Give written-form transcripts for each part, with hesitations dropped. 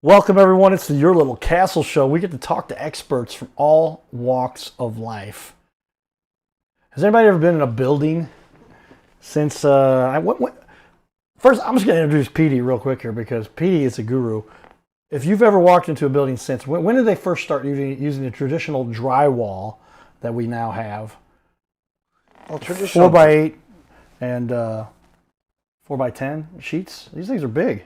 Welcome, everyone. It's the Your Little Castle Show. We get to talk to experts from all walks of life. Has anybody ever been in a building since First, I'm just going to introduce Petey real quick here because Petey is a guru. If you've ever walked into a building since, when did they first start using the traditional drywall that we now have? Well, traditional 4x8 and 4x10 sheets. These things are big.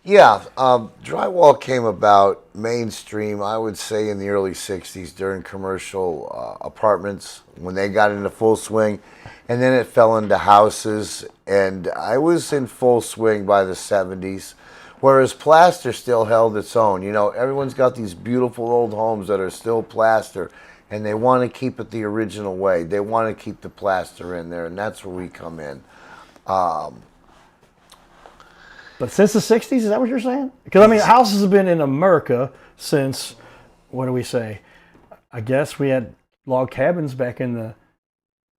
Yeah, drywall came about mainstream, I would say, in the early 60s during commercial apartments when they got into full swing, and then it fell into houses, and I was in full swing by the 70s, whereas plaster still held its own. You know, everyone's got these beautiful old homes that are still plaster, and they want to keep it the original way. They want to keep the plaster in there, and that's where we come in. But since the 60s, is that what you're saying? Because, I mean, houses have been in America since, what do we say? I guess we had log cabins back in the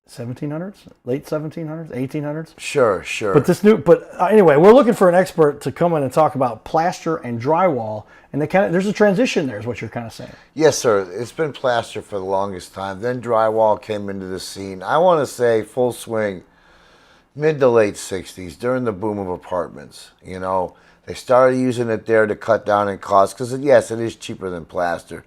1700s, late 1700s, 1800s. Sure. But anyway, we're looking for an expert to come in and talk about plaster and drywall. And there's a transition there is what you're kind of saying. Yes, sir. It's been plaster for the longest time. Then drywall came into the scene. I want to say full swing mid to late 60s during the boom of apartments. You know, they started using it there to cut down in cost because, yes, it is cheaper than plaster.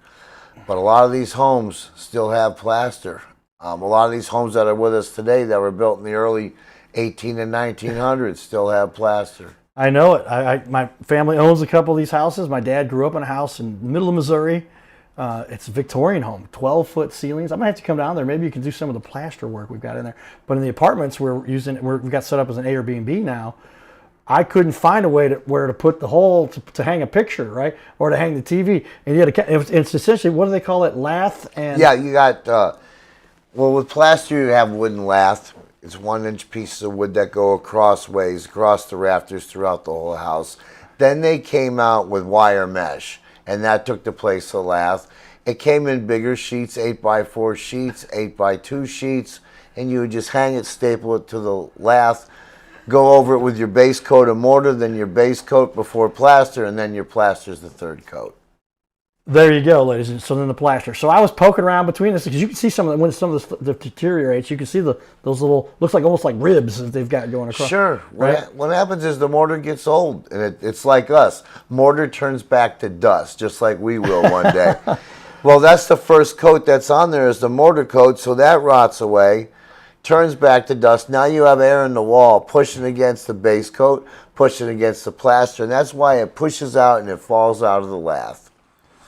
But a lot of these homes still have plaster. A lot of these homes that are with us today that were built in the early 18 and 1900s still have plaster. I know it. My family owns a couple of these houses. My dad grew up in a house in the middle of Missouri. It's a Victorian home, 12-foot ceilings. I'm gonna have to come down there. Maybe you can do some of the plaster work we've got in there. But in the apartments we've got set up as an Airbnb now. I couldn't find a way where to put the hole to hang a picture, right, or to hang the TV. And you had it's essentially, what do they call it, lath and yeah. You got well, with plaster you have wooden lath. It's 1-inch pieces of wood that go across the rafters throughout the whole house. Then they came out with wire mesh, and that took the place of lath. It came in bigger sheets, 8x4 sheets, 8x2 sheets, and you would just hang it, staple it to the lath, go over it with your base coat of mortar, then your base coat before plaster, and then your plaster is the third coat. There you go, ladies. And so then the plaster. So I was poking around between this because you can see when some of this deteriorates. You can see those little, looks like almost like ribs that they've got going across. Sure. Right? What happens is the mortar gets old, and it's like us. Mortar turns back to dust, just like we will one day. Well, that's the first coat that's on there is the mortar coat, so that rots away, turns back to dust. Now you have air in the wall pushing against the base coat, pushing against the plaster, and that's why it pushes out and it falls out of the lath.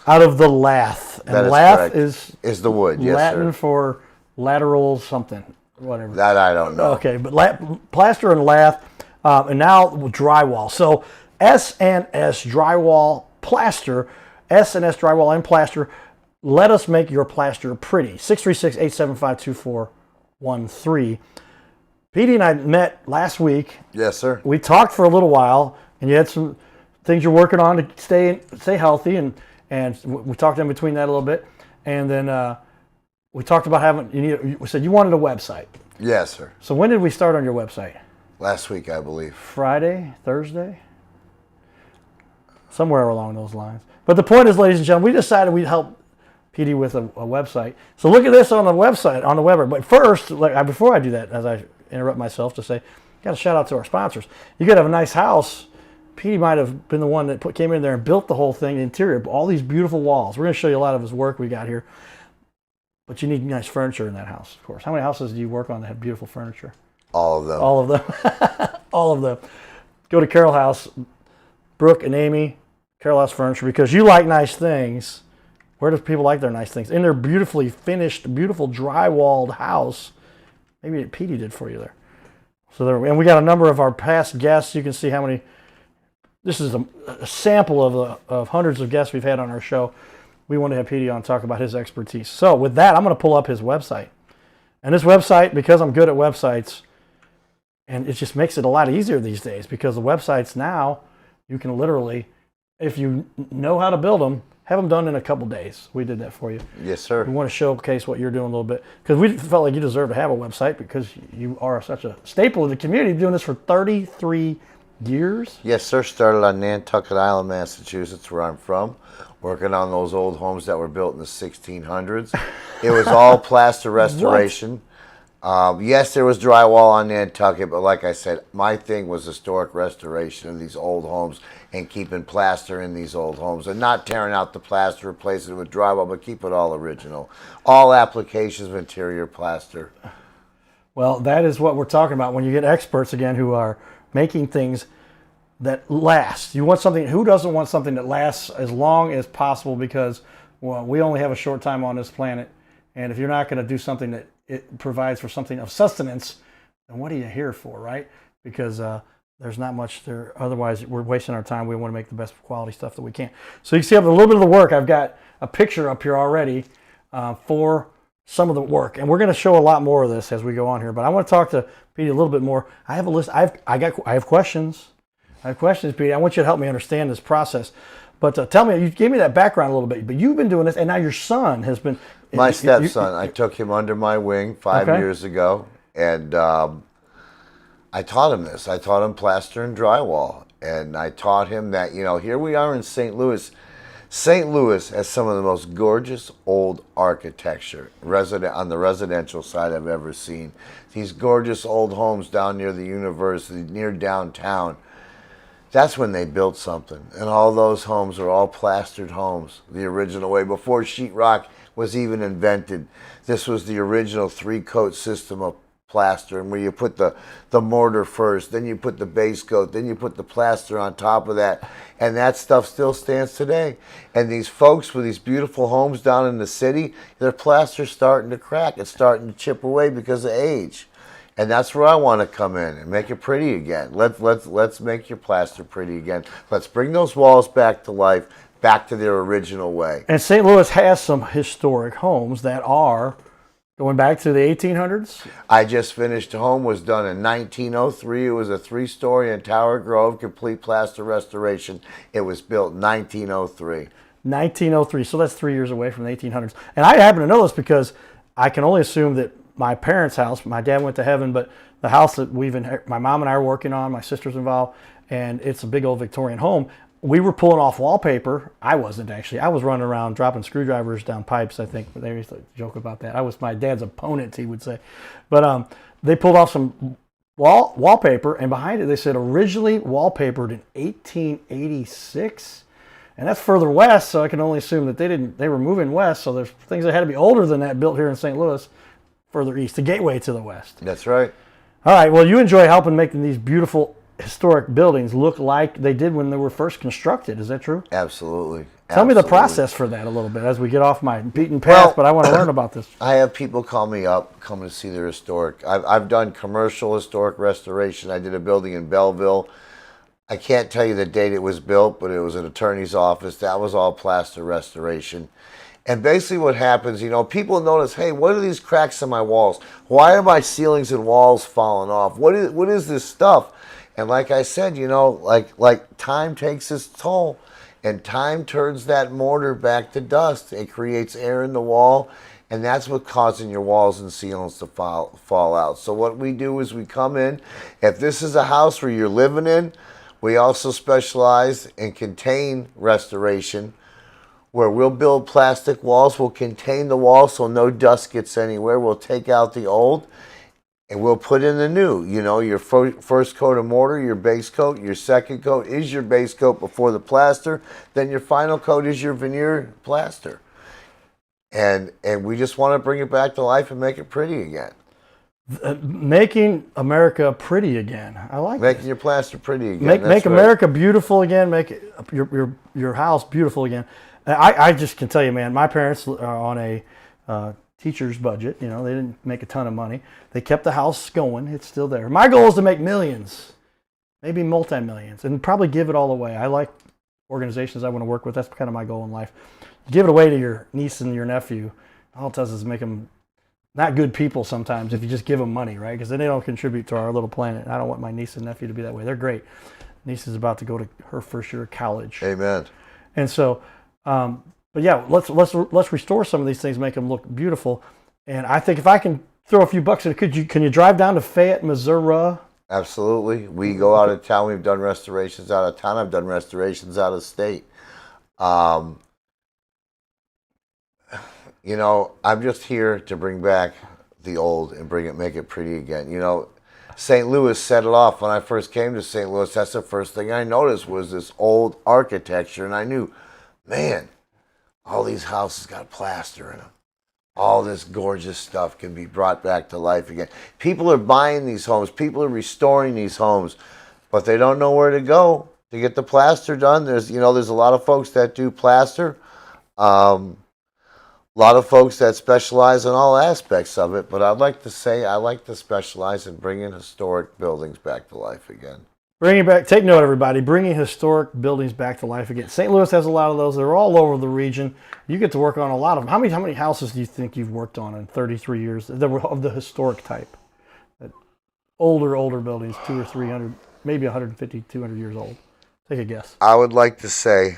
Out of the lath. And lath is the wood, yes, Latin sir. for lateral something, whatever. That I don't know. Okay, but plaster and lath, and now drywall. So S&S drywall plaster, S&S drywall and plaster. Let us make your plaster pretty. 636-875-2413. Petey and I met last week. Yes, sir. We talked for a little while, and you had some things you're working on to stay healthy, and we talked in between that a little bit, and then we talked about we said you wanted a website. Yes, sir. So when did we start on your website? Last week, I believe. Friday, Thursday? Somewhere along those lines. But the point is, ladies and gentlemen, we decided we'd help Petey with a website. So look at this on the website, on the Weber. But first, before I do that, as I interrupt myself to say, got to shout out to our sponsors. You got to have a nice house. Petey might have been the one that came in there and built the whole thing, the interior, all these beautiful walls. We're going to show you a lot of his work we got here. But you need nice furniture in that house, of course. How many houses do you work on that have beautiful furniture? All of them. All of them. All of them. Go to Carol House, Brooke and Amy, Carol House Furniture, because you like nice things. Where do people like their nice things? In their beautifully finished, beautiful drywalled house. Maybe Petey did for you there. And we got a number of our past guests. You can see how many. This is a sample of hundreds of guests we've had on our show. We want to have Petey on to talk about his expertise. So with that, I'm going to pull up his website. And this website, because I'm good at websites, and it just makes it a lot easier these days because the websites now, you can literally, if you know how to build them, have them done in a couple days. We did that for you. Yes, sir. We want to showcase what you're doing a little bit because we felt like you deserve to have a website because you are such a staple of the community doing this for 33 years? Yes, sir. Started on Nantucket Island, Massachusetts, where I'm from, working on those old homes that were built in the 1600s. It was all plaster restoration. Yes, there was drywall on Nantucket, but like I said, my thing was historic restoration of these old homes and keeping plaster in these old homes and not tearing out the plaster, replacing it with drywall, but keep it all original. All applications of interior plaster. Well, that is what we're talking about when you get experts again who are making things that last. You want something, who doesn't want something that lasts as long as possible, because well, we only have a short time on this planet, and if you're not going to do something that it provides for something of sustenance, then what are you here for, right? Because there's not much there. Otherwise, we're wasting our time. We want to make the best quality stuff that we can. So you see, I have a little bit of the work. I've got a picture up here already for some of the work, and we're going to show a lot more of this as we go on here. But I want to talk to Petey a little bit more. I have a list. I have questions. I have questions, Petey. I want you to help me understand this process. But tell me, you gave me that background a little bit, but you've been doing this, and now your son has been. My stepson, I took him under my wing 5 years ago, and I taught him this. I taught him plaster and drywall, and I taught him that, you know, here we are in St. Louis. St. Louis has some of the most gorgeous old architecture on the residential side I've ever seen. These gorgeous old homes down near the university, near downtown. That's when they built something. And all those homes are all plastered homes, the original way, before sheetrock was even invented. This was the original 3-coat system of plaster, and where you put the mortar first, then you put the base coat, then you put the plaster on top of that, and that stuff still stands today. And these folks with these beautiful homes down in the city, their plaster's starting to crack. It's starting to chip away because of age. And that's where I want to come in and make it pretty again. Let's make your plaster pretty again. Let's bring those walls back to life, back to their original way. And St. Louis has some historic homes that are going back to the 1800s. I just finished a home, was done in 1903. It was a 3-story in Tower Grove, complete plaster restoration. It was built in 1903. 1903, so that's 3 years away from the 1800s. And I happen to know this because I can only assume that my parents' house, my dad went to heaven, but the house that my mom and I are working on, my sister's involved, and it's a big old Victorian home. We were pulling off wallpaper. I wasn't actually. I was running around dropping screwdrivers down pipes, I think. But they used to joke about that. I was my dad's opponent, he would say. But they pulled off some wallpaper, and behind it they said originally wallpapered in 1886. And that's further west, so I can only assume that they were moving west, so there's things that had to be older than that built here in St. Louis, further east, the gateway to the west. That's right. All right, well, you enjoy helping making these beautiful historic buildings look like they did when they were first constructed. Is that true? Absolutely. Tell me the process for that a little bit as we get off my beaten path, but I want to learn about this. I have people call me up, come to see their historic. I've done commercial historic restoration. I did a building in Belleville. I can't tell you the date it was built, but it was an attorney's office. That was all plaster restoration. And basically what happens, you know, people notice, hey, what are these cracks in my walls? Why are my ceilings and walls falling off? What is this stuff? And like I said, you know, like time takes its toll, and time turns that mortar back to dust. It creates air in the wall, and that's what's causing your walls and ceilings to fall out. So what we do is we come in. If this is a house where you're living in, we also specialize in contain restoration, where we'll build plastic walls. We'll contain the wall so no dust gets anywhere. We'll take out the old, and we'll put in the new. You know, your first coat of mortar, your base coat, your second coat is your base coat before the plaster. Then your final coat is your veneer plaster. And we just want to bring it back to life and make it pretty again. Making America pretty again. I like making your plaster pretty again. Make America beautiful again. Make your house beautiful again. I just can tell you, man. My parents are on a teacher's budget. You know, they didn't make a ton of money. They kept the house going. It's still there. My goal is to make millions, maybe multi-millions, and probably give it all away. I like organizations I want to work with. That's kind of my goal in life. Give it away to your niece and your nephew. All it does is make them not good people sometimes if you just give them money, right? Because then they don't contribute to our little planet. I don't want my niece and nephew to be that way. They're great. Niece is about to go to her first year of college. Amen. And so, but yeah, let's restore some of these things, make them look beautiful. And I think if I can throw a few bucks in, can you drive down to Fayette, Missouri? Absolutely. We go out of town. We've done restorations out of town. I've done restorations out of state. Um, I'm just here to bring back the old and make it pretty again. St. Louis set it off when I first came to St. Louis. That's the first thing I noticed was this old architecture, and I knew, man, all these houses got plaster in them. All this gorgeous stuff can be brought back to life again. People are buying these homes. People are restoring these homes, but they don't know where to go to get the plaster done. There's a lot of folks that do plaster. A lot of folks that specialize in all aspects of it, but I'd like to say I like to specialize in bringing historic buildings back to life again. Bringing back, take note, everybody, bringing historic buildings back to life again. St. Louis has a lot of those. They're all over the region. You get to work on a lot of them. How many houses do you think you've worked on in 33 years that were of the historic type? Older buildings, 200 or 300, maybe 150, 200 years old. Take a guess. I would like to say,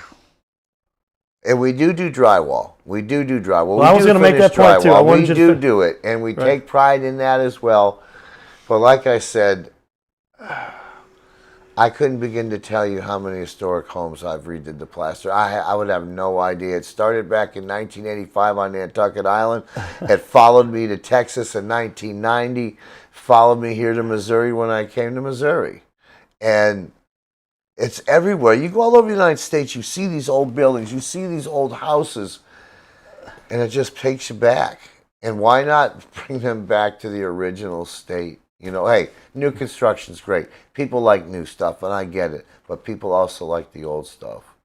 and we do drywall. We do drywall. Well, I was going to make that point too. We do it, and we take pride in that as well. But like I said, I couldn't begin to tell you how many historic homes I've redid the plaster. I would have no idea. It started back in 1985 on Nantucket Island. It followed me to Texas in 1990. Followed me here to Missouri when I came to Missouri. And it's everywhere. You go all over the United States, you see these old buildings, you see these old houses, and it just takes you back. And why not bring them back to the original state? Hey, new construction's great. People like new stuff, and I get it. But people also like the old stuff.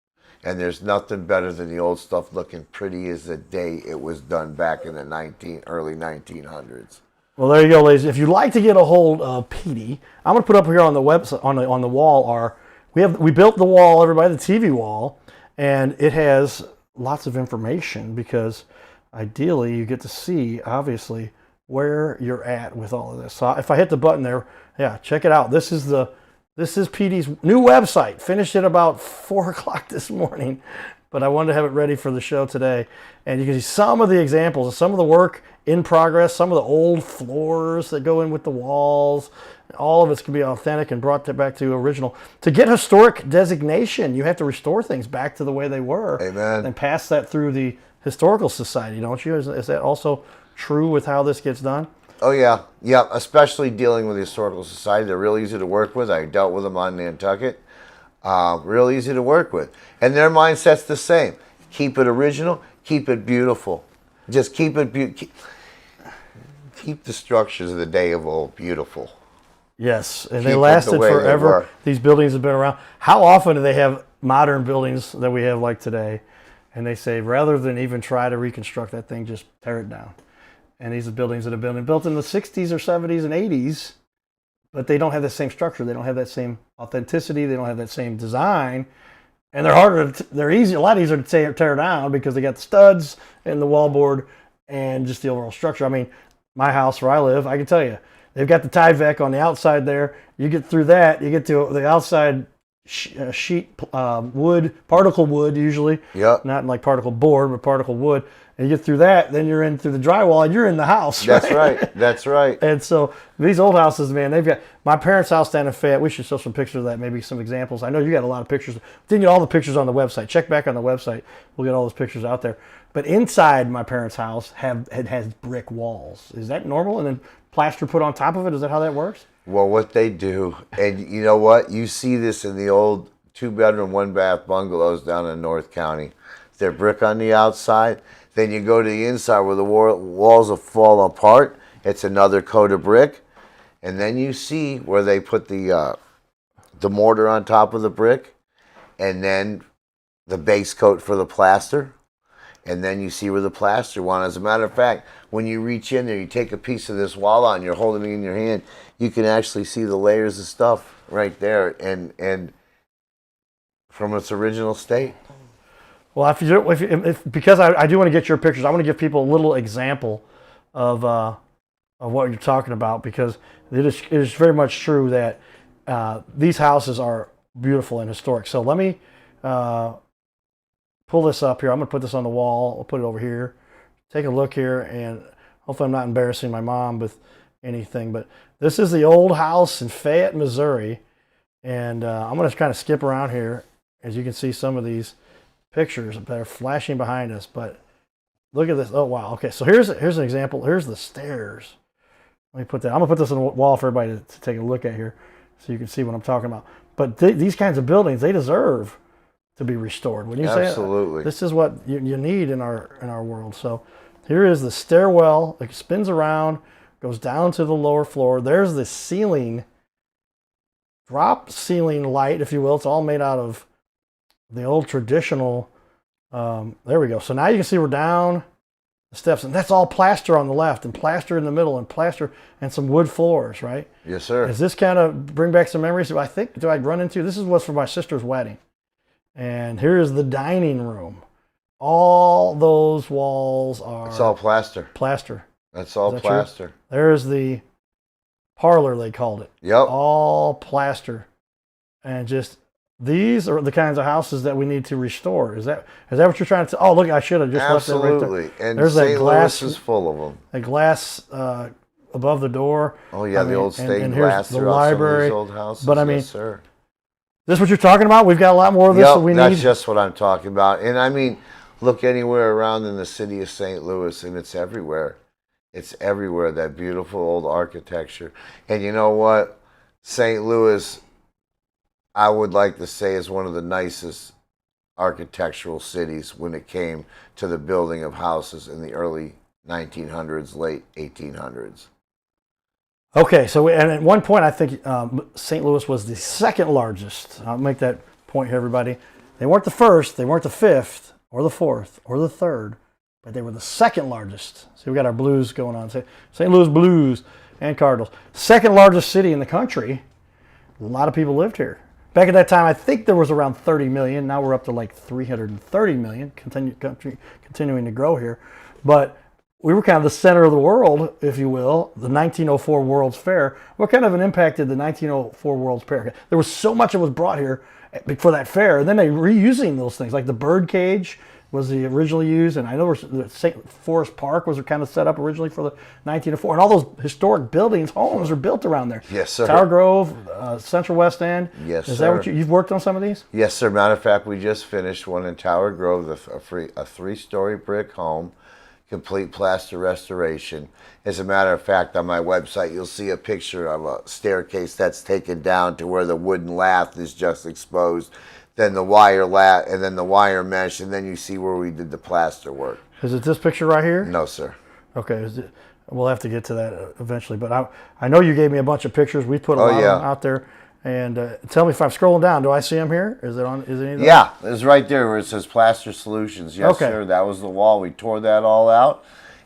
And there's nothing better than the old stuff looking pretty as the day it was done back in the early 1900s. Well, there you go, ladies. If you'd like to get a hold of Petey, I'm going to put up here on the website, on the wall, we built the wall, everybody, the TV wall, and it has lots of information because ideally you get to see, obviously, where you're at with all of this. So if I hit the button there, yeah, check it out. This is Petey's new website. Finished it about 4 o'clock this morning, but I wanted to have it ready for the show today. And you can see some of the examples, some of the work in progress, some of the old floors that go in with the walls. All of it's can be authentic and brought back to original. To get historic designation, you have to restore things back to the way they were. Amen. And pass that through the Historical Society, don't you? Is that also true with how this gets done? Oh, yeah. Yeah, especially dealing with the Historical Society. They're real easy to work with. I dealt with them on Nantucket. Real easy to work with. And their mindset's the same. Keep it original. Keep it beautiful. Just keep it keep the structures of the day of old beautiful. Yes, and they lasted forever. These buildings have been around. How often do they have modern buildings that we have like today? And they say, rather than even try to reconstruct that thing, just tear it down. And these are buildings that have been built in the 60s or 70s and 80s, but they don't have the same structure. They don't have that same authenticity. They don't have that same design. And they're a lot easier to tear down because they got the studs and the wallboard and just the overall structure. I mean, my house where I live, I can tell you, they've got the Tyvek on the outside there. You get through that, you get to the outside sheet wood, particle wood usually. Yep. Not like particle board, but particle wood. And you get through that, then you're in through the drywall and you're in the house. That's right. That's right. And so these old houses, man, they've got my parents' house down in Fayette. We should show some pictures of that, maybe some examples. I know you got a lot of pictures. Didn't get all the pictures on the website. Check back on the website. We'll get all those pictures out there. But inside my parents' house it has brick walls. Is that normal? And then plaster put on top of it? Is that how that works? Well, what they do, and you know what? You see this in the old 2-bedroom, 1-bath bungalows down in North County. They're brick on the outside. Then you go to the inside where the walls will fall apart. It's another coat of brick. And then you see where they put the mortar on top of the brick. And then the base coat for the plaster. And then you see where the plaster went. As a matter of fact, when you reach in there, you take a piece of this wall out and you're holding it in your hand, you can actually see the layers of stuff right there and from its original state. Well, because I do want to get your pictures, I want to give people a little example of what you're talking about, because it is very much true that these houses are beautiful and historic. So let me pull this up here. I'm going to put this on the wall. I'll put it over here. Take a look here, and hopefully I'm not embarrassing my mom with anything. But this is the old house in Fayette, Missouri. And I'm going to kind of skip around here. As you can see some of these pictures that are flashing behind us. But look at this. Oh, wow. Okay, so here's an example. Here's the stairs. Let me put that. I'm going to put this on the wall for everybody to take a look at here so you can see what I'm talking about. But these kinds of buildings, they deserve to be restored. When you Absolutely. say this is what you need in our world. So here is the stairwell. It spins around, goes down to the lower floor. There's the ceiling, drop ceiling light, if you will. It's all made out of the old traditional. There we go. So now you can see we're down the steps, and that's all plaster on the left, and plaster in the middle, and plaster and some wood floors, right? Yes, sir. Does this kind of bring back some memories? Do I run into? This is what's for my sister's wedding, and here is the dining room. All those walls are. It's all plaster. Plaster. That's all Is that plaster. True? There's the parlor, they called it. Yep. All plaster, and just. These are the kinds of houses that we need to restore. Is that what you're trying to say? Oh, look, I should have just left it right there. Absolutely. And there's St. that glass, Louis is full of them. A glass above the door. Oh, yeah, the old stained and glass here's the throughout library. some of these old houses. But I mean, yes, sir. This is what you're talking about? We've got a lot more of this that we need. That's just what I'm talking about. And I mean, look anywhere around in the city of St. Louis, and it's everywhere. It's everywhere, that beautiful old architecture. And you know what? St. Louis, I would like to say, is one of the nicest architectural cities when it came to the building of houses in the early 1900s, late 1800s. Okay, so and at one point I think St. Louis was the second largest. I'll make that point here, everybody. They weren't the first, they weren't the fifth, or the fourth, or the third, but they were the second largest. See, we got our Blues going on. St. Louis Blues and Cardinals. Second largest city in the country. A lot of people lived here. Back at that time, I think there was around 30 million. Now we're up to like 330 million, continuing to grow here. But we were kind of the center of the world, if you will. The 1904 World's Fair. What kind of an impact did the 1904 World's Fair? There was so much that was brought here for that fair, and then they reusing those things. Like the bird cage was the originally used, and I know the St. Forest Park was kind of set up originally for the 1904, and all those historic buildings, homes are built around there. Yes, sir. Tower Grove, Central West End. Yes, sir. Is that what you've worked on some of these? Yes, sir. Matter of fact, we just finished one in Tower Grove, a three-story brick home, complete plaster restoration. As a matter of fact, on my website, you'll see a picture of a staircase that's taken down to where the wooden lath is just exposed. Then the wire and then the wire mesh, and then you see where we did the plaster work. Is it this picture right here? No, sir. Okay, we'll have to get to that eventually. But I know you gave me a bunch of pictures. We put a lot of them out there. And tell me if I'm scrolling down. Do I see them here? Is it on? Is it any of those? Yeah, it's right there where it says Plaster Solutions. Yes, sir. That was the wall. We tore that all out,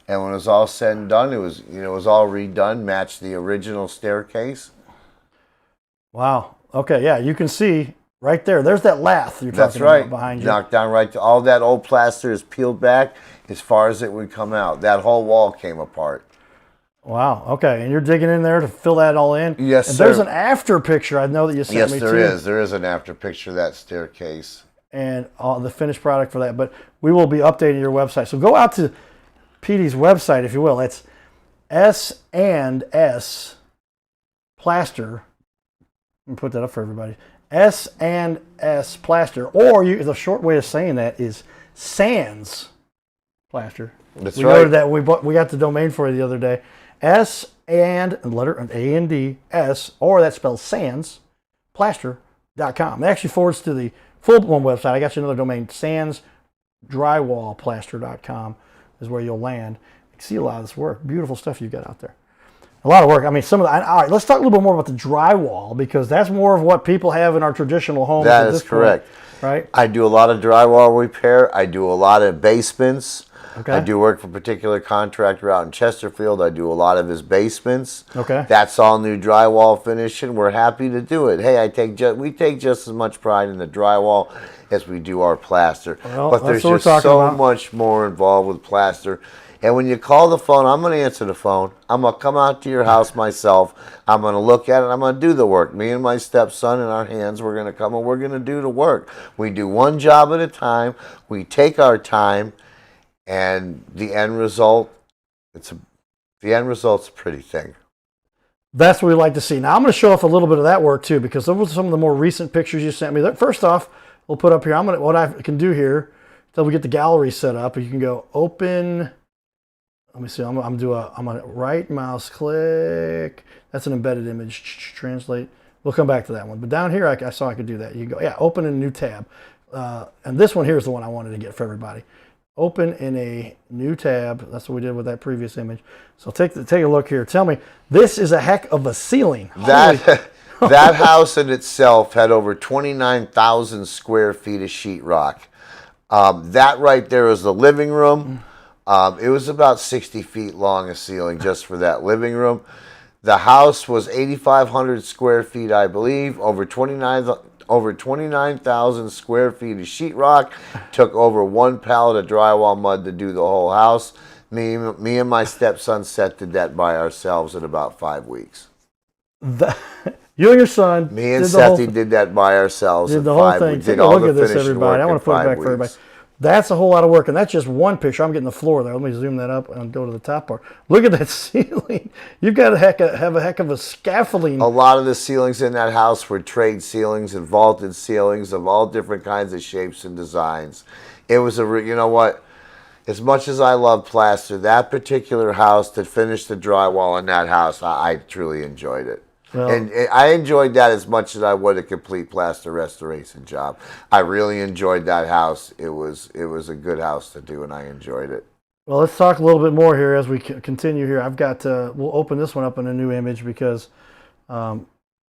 and when it was all said and done, it was all redone, matched the original staircase. Wow. Okay. Yeah, you can see. Right there. There's that lath you're talking about behind you. Knocked down right to all that old plaster is peeled back as far as it would come out. That whole wall came apart. Wow. Okay. And you're digging in there to fill that all in? Yes, and sir. There's an after picture I know that you sent me too. Yes, there is. There is an after picture of that staircase. And the finished product for that. But we will be updating your website. So go out to Petey's website, if you will. It's S&S Plaster. Let me put that up for everybody. S&S Plaster, or the short way of saying that is Sans Plaster. That's we right. noted that we got the domain for you the other day. S and letter A and D S, or that spells Sans Plaster.com. It actually forwards to the full one website. I got you another domain. Sans Drywallplaster.com is where you'll land. You can see a lot of this work. Beautiful stuff you've got out there. A lot of work. I mean, all right, let's talk a little bit more about the drywall, because that's more of what people have in our traditional homes. That is correct. Right? I do a lot of drywall repair. I do a lot of basements. Okay. I do work for a particular contractor out in Chesterfield. I do a lot of his basements. Okay. That's all new drywall finish, and we're happy to do it. Hey, we take just as much pride in the drywall as we do our plaster. Well, but there's just so much more involved with plaster. And when you call the phone, I'm going to answer the phone. I'm going to come out to your house myself. I'm going to look at it. I'm going to do the work. Me and my stepson in our hands, we're going to come and we're going to do the work. We do one job at a time. We take our time, and the end result's a pretty thing. That's what we like to see. Now I'm going to show off a little bit of that work too, because those were some of the more recent pictures you sent me. First off, we'll put up here. What I can do here until we get the gallery set up. You can go open. Let me see. I'm gonna right mouse click. That's an embedded image. Translate. We'll come back to that one. But down here, I saw I could do that. You can go, open in a new tab. And this one here is the one I wanted to get for everybody. Open in a new tab. That's what we did with that previous image. So take a look here. Tell me, this is a heck of a ceiling. That house in itself had over 29,000 square feet of sheetrock. That right there is the living room. It was about 60 feet long a ceiling just for that living room. The house was 8,500 square feet, I believe, over 29,000 square feet of sheetrock. Took over 1 pallet of drywall mud to do the whole house. Me and my stepson did that by ourselves in about 5 weeks. You and your son. Me and Sethy did that by ourselves. Did the whole thing. Take a look at this, everybody. I want to put it back for everybody. That's a whole lot of work, and that's just one picture. I'm getting the floor there. Let me zoom that up and go to the top part. Look at that ceiling. You've got to have a heck of a scaffolding. A lot of the ceilings in that house were trade ceilings and vaulted ceilings of all different kinds of shapes and designs. It was you know what? As much as I love plaster, that particular house to finish the drywall in that house, I truly enjoyed it. Well, and I enjoyed that as much as I would a complete plaster restoration job. I really enjoyed that house. It was a good house to do, and I enjoyed it. Well, let's talk a little bit more here as we continue here. I've got we'll open this one up in a new image because a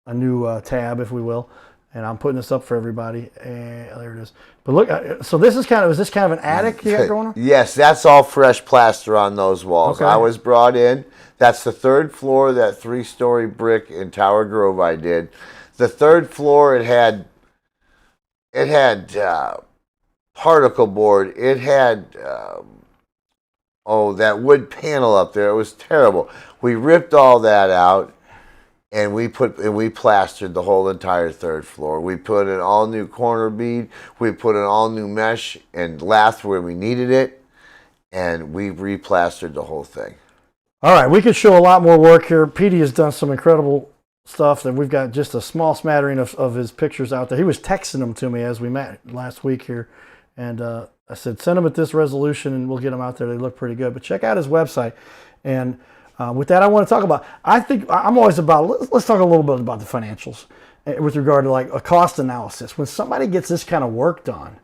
new tab, if we will, and I'm putting this up for everybody. And there it is. But look, so is this kind of an attic you got going on? Yes, that's all fresh plaster on those walls. Okay. I was brought in. That's the 3rd floor of that 3-story brick in Tower Grove I did. The 3rd floor, it had particle board. It had that wood panel up there. It was terrible. We ripped all that out, and we plastered the whole entire 3rd floor. We put an all new corner bead. We put an all new mesh and lath where we needed it, and we replastered the whole thing. All right, we could show a lot more work here. Petey has done some incredible stuff, and we've got just a small smattering of his pictures out there. He was texting them to me as we met last week here, and I said, send them at this resolution, and we'll get them out there. They look pretty good. But check out his website. And with that, I want to talk about, I'm always about, let's talk a little bit about the financials with regard to like a cost analysis. When somebody gets this kind of work done,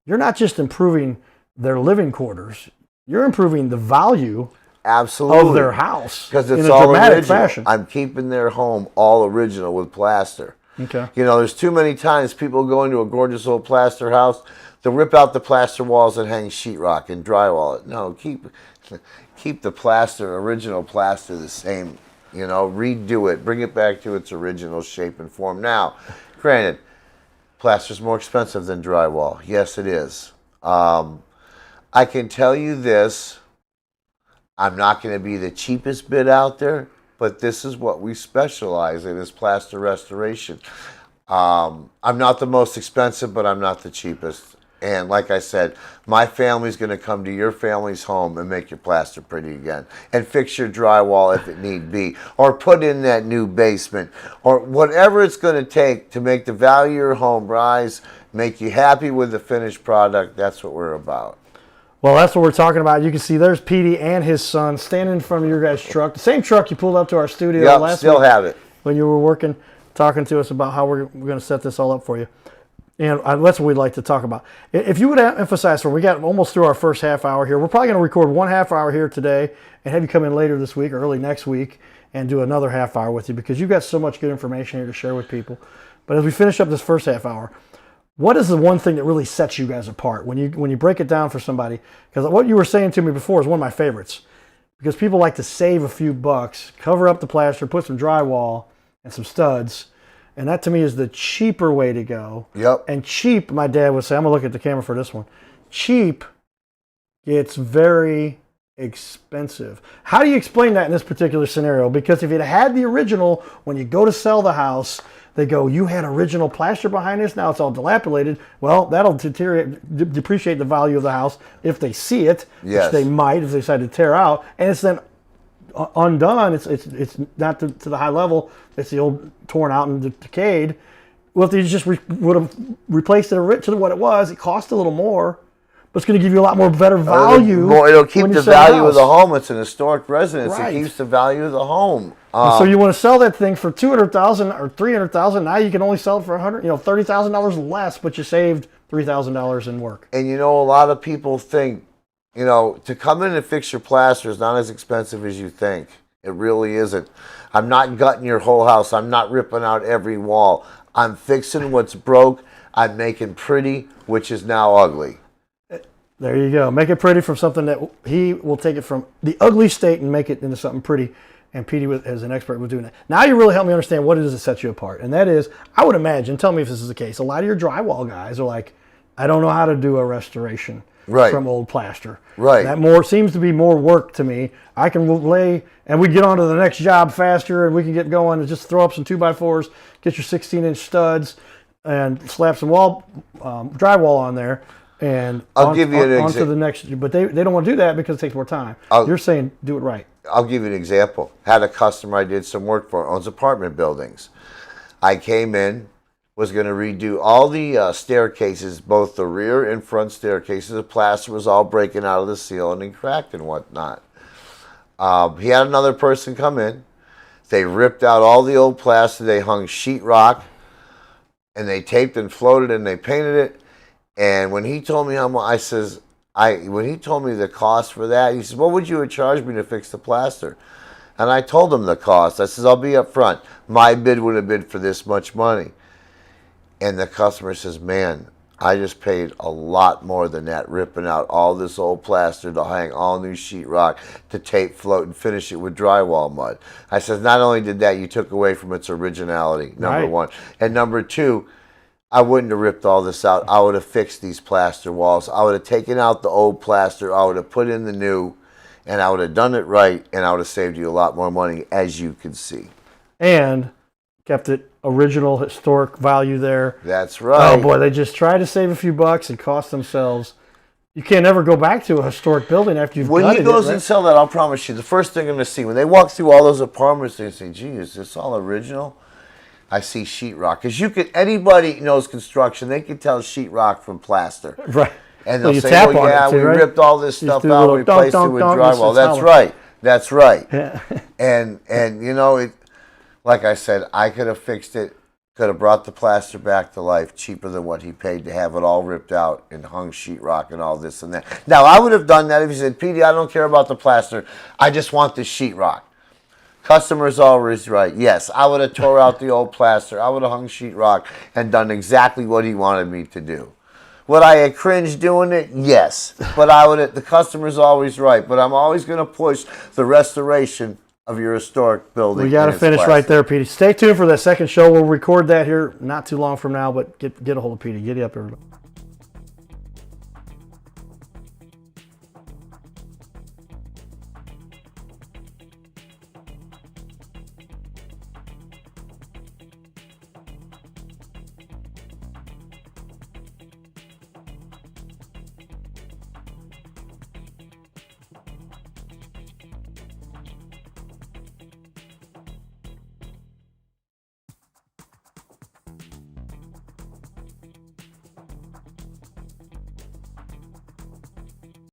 you're not just improving their living quarters, you're improving the value Absolutely. Of their house. Because it's in a all dramatic original. Fashion. I'm keeping their home all original with plaster. Okay. You know, there's too many times people go into a gorgeous old plaster house, they'll rip out the plaster walls and hang sheetrock and drywall it. No, keep the plaster, original plaster the same. You know, redo it, bring it back to its original shape and form. Now, granted, plaster's more expensive than drywall. Yes, it is. I can tell you this. I'm not going to be the cheapest bid out there, but this is what we specialize in, is plaster restoration. I'm not the most expensive, but I'm not the cheapest. And like I said, my family's going to come to your family's home and make your plaster pretty again, and fix your drywall if it need be, or put in that new basement, or whatever it's going to take to make the value of your home rise, make you happy with the finished product. That's what we're about. Well, that's what we're talking about. You can see there's Petey and his son standing in front of your guys' truck. The same truck you pulled up to our studio last still week have it. When you were talking to us about how we're going to set this all up for you. And that's what we'd like to talk about. If you would emphasize, we got almost through our first half hour here. We're probably going to record 1 half hour here today and have you come in later this week or early next week and do another half hour with you, because you've got so much good information here to share with people. But as we finish up this first half hour, what is the one thing that really sets you guys apart when you break it down for somebody? Because what you were saying to me before is one of my favorites. Because people like to save a few bucks, cover up the plaster, put some drywall and some studs, and that to me is the cheaper way to go. Yep. And cheap, my dad would say, I'm going to look at the camera for this one. Cheap gets very expensive. How do you explain that in this particular scenario? Because if it had the original, when you go to sell the house, they go, you had original plaster behind this, now it's all dilapidated. Well, that'll depreciate the value of the house if they see it, yes. which they might if they decide to tear out. And it's then undone. It's not to the high level. It's the old torn out and decayed. Well, if you just would have replaced it to what it was, it cost a little more, but it's going to give you a lot more better value. It'll keep when you the sell value of the home. It's an historic residence. Right. It keeps the value of the home. So you want to sell that thing for $200,000 or $300,000. Now you can only sell it for $30,000 less, but you saved $3,000 in work. And a lot of people think, to come in and fix your plaster is not as expensive as you think. It really isn't. I'm not gutting your whole house. I'm not ripping out every wall. I'm fixing what's broke. I'm making pretty, which is now ugly. There you go. Make it pretty from something that he will take it from the ugly state and make it into something pretty. And Petey, as an expert, was doing that. Now you really help me understand what it is that sets you apart. And that is, I would imagine, tell me if this is the case, a lot of your drywall guys are like, I don't know how to do a restoration from old plaster. Right. That seems to be more work to me. I can lay, and we get on to the next job faster, and we can get going and just throw up some 2x4s, get your 16-inch studs, and slap some drywall on there. And I'll give you an on to the next, but they don't want to do that because it takes more time. You're saying do it right. I'll give you an example. Had a customer I did some work for, owns apartment buildings. I came in, was going to redo all the staircases, both the rear and front staircases. The plaster was all breaking out of the ceiling and cracked and whatnot. He had another person come in. They ripped out all the old plaster. They hung sheetrock, and they taped and floated and they painted it. And when he told me how much, when he told me the cost for that, he says, what would you have charged me to fix the plaster? And I told him the cost. I says, I'll be up front. My bid would have been for this much money. And the customer says, man, I just paid a lot more than that, ripping out all this old plaster to hang all new sheetrock, to tape, float, and finish it with drywall mud. I said, not only did that, you took away from its originality, number one. And number two, I wouldn't have ripped all this out. I would have fixed these plaster walls. I would have taken out the old plaster. I would have put in the new, and I would have done it right, and I would have saved you a lot more money, as you can see. And kept it original, historic value there. That's right. Oh, boy, they just try to save a few bucks and cost themselves. You can't ever go back to a historic building after you've When he goes and sell that, I'll promise you, the first thing I'm going to see, when they walk through all those apartments, they say, gee, is this all original? I see sheetrock. Because anybody knows construction, they can tell sheetrock from plaster. Right. And they'll say, well, yeah, we ripped all this stuff out, we replaced it with drywall. That's right. That's right. Yeah. And like I said, I could have fixed it, could have brought the plaster back to life cheaper than what he paid to have it all ripped out and hung sheetrock and all this and that. Now, I would have done that if he said, Petey, I don't care about the plaster. I just want the sheetrock. Customer's always right. Yes, I would have tore out the old plaster. I would have hung sheetrock and done exactly what he wanted me to do. Would I have cringed doing it? Yes. But the customer's always right. But I'm always going to push the restoration of your historic building. We got to finish right there, Petey. Stay tuned for the second show. We'll record that here not too long from now, but get a hold of Petey. Get up, everybody.